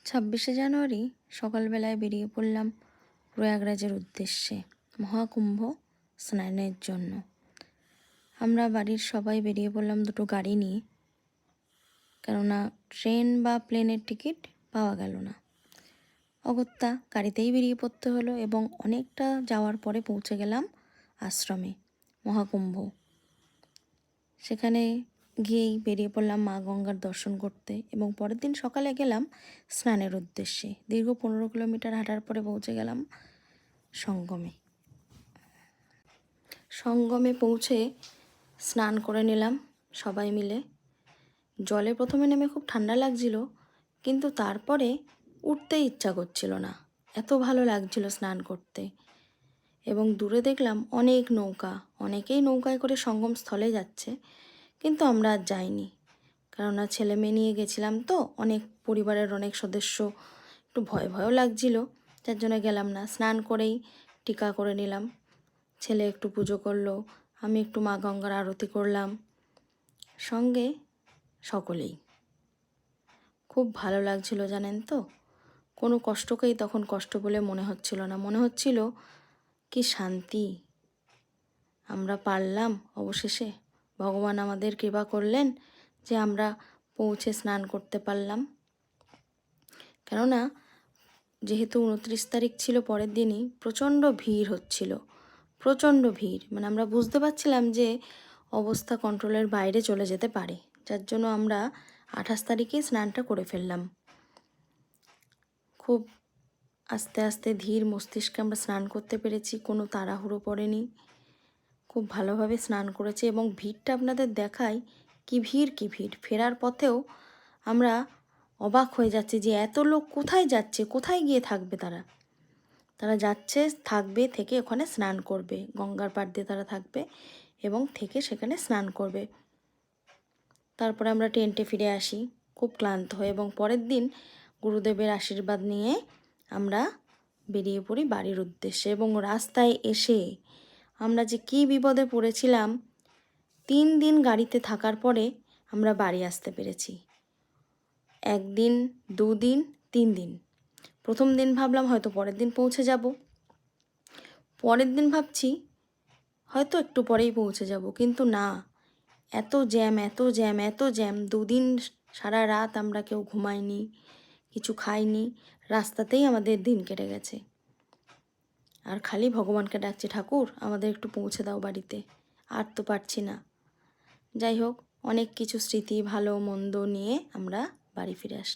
26শে জানুয়ারি সকালবেলায় বেরিয়ে পড়লাম প্রয়াগরাজের উদ্দেশ্যে মহাকুম্ভ স্নানের জন্য। আমরা বাড়ির সবাই বেরিয়ে পড়লাম দুটো গাড়ি নিয়ে, কেননা ট্রেন বা প্লেনের টিকিট পাওয়া গেল না। অগত্যা গাড়িতেই বেরিয়ে পড়তে হলো এবং অনেকটা যাওয়ার পরে পৌঁছে গেলাম আশ্রমে মহাকুম্ভ। সেখানে গিয়েই বেরিয়ে পড়লাম মা গঙ্গার দর্শন করতে এবং পরের দিন সকালে গেলাম স্নানের উদ্দেশ্যে। দীর্ঘ 15 কিলোমিটার হাঁটার পরে পৌঁছে গেলাম সঙ্গমে। সঙ্গমে পৌঁছে স্নান করে নিলাম সবাই মিলে। জলে প্রথমে নেমে খুব ঠান্ডা লাগছিল, কিন্তু তারপরে উঠতেই ইচ্ছা করছিল না, এত ভালো লাগছিল স্নান করতে। এবং দূরে দেখলাম অনেক নৌকা, অনেকেই নৌকায় করে সঙ্গম স্থলে যাচ্ছে, কিন্তু আমরা আর যাইনি, কেননা ছেলে মেয়ে নিয়ে গেছিলাম তো, অনেক পরিবারের অনেক সদস্য, একটু ভয় ভয়ও লাগছিল, যার জন্য গেলাম না। স্নান করেই টিকা করে নিলাম, ছেলে একটু পুজো করলো, আমি একটু মা গঙ্গার আরতি করলাম, সঙ্গে সকলেই। খুব ভালো লাগছিল জানেন তো, কোনো কষ্টকেই তখন কষ্ট বলে মনে হচ্ছিল না, মনে হচ্ছিল কি শান্তি। আমরা পারলাম অবশেষে, ভগবান আমাদের কৃপা করলেন যে আমরা পৌঁছে স্নান করতে পারলাম। কেননা যেহেতু 29 তারিখ ছিল, পরের দিনই প্রচণ্ড ভিড় হচ্ছিল, প্রচণ্ড ভিড়, মানে আমরা বুঝতে পারছিলাম যে অবস্থা কন্ট্রোলের বাইরে চলে যেতে পারে, যার জন্য আমরা 28 তারিখেই স্নানটা করে ফেললাম। খুব আস্তে আস্তে ধীর মস্তিষ্কে আমরা স্নান করতে পেরেছি, কোনো তাড়াহুড়ো পড়েনি, খুব ভালোভাবে স্নান করেছি। এবং ভিড়টা আপনাদের দেখাই, কি ভিড় কি ভিড়। ফেরার পথেও আমরা অবাক হয়ে যাচ্ছি যে এত লোক কোথায় যাচ্ছে, কোথায় গিয়ে থাকবে তারা। তারা যাচ্ছে, থাকবে, থেকে ওখানে স্নান করবে, গঙ্গার পাড় দিয়ে তারা থাকবে এবং থেকে সেখানে স্নান করবে। তারপরে আমরা টেন্টে ফিরে আসি খুব ক্লান্ত হয়ে, এবং পরের দিন গুরুদেবের আশীর্বাদ নিয়ে আমরা বেরিয়ে পড়ি বাড়ির উদ্দেশ্যে। এবং রাস্তায় এসে আমরা যে কী বিপদে পড়েছিলাম, 3 দিন গাড়িতে থাকার পরে আমরা বাড়ি আসতে পেরেছি। 1 দিন, 2 দিন, 3 দিন। প্রথম দিন ভাবলাম হয়তো পরের দিন পৌঁছে যাব, পরের দিন ভাবছি হয়তো একটু পরেই পৌঁছে যাব, কিন্তু না, এত জ্যাম, এত জ্যাম, এত জ্যাম। 2 দিন সারা রাত আমরা কেউ ঘুমাইনি, কিছু খাইনি, রাস্তাতেই আমাদের দিন কেটে গেছে। আর খালি ভগবানকে ডাকছি, ঠাকুর আমাদের একটু পৌঁছে দাও বাড়িতে, আর তো পারছি না। যাই হোক, অনেক কিছু স্মৃতি ভালো মন্দ নিয়ে আমরা বাড়ি ফিরে আসলাম।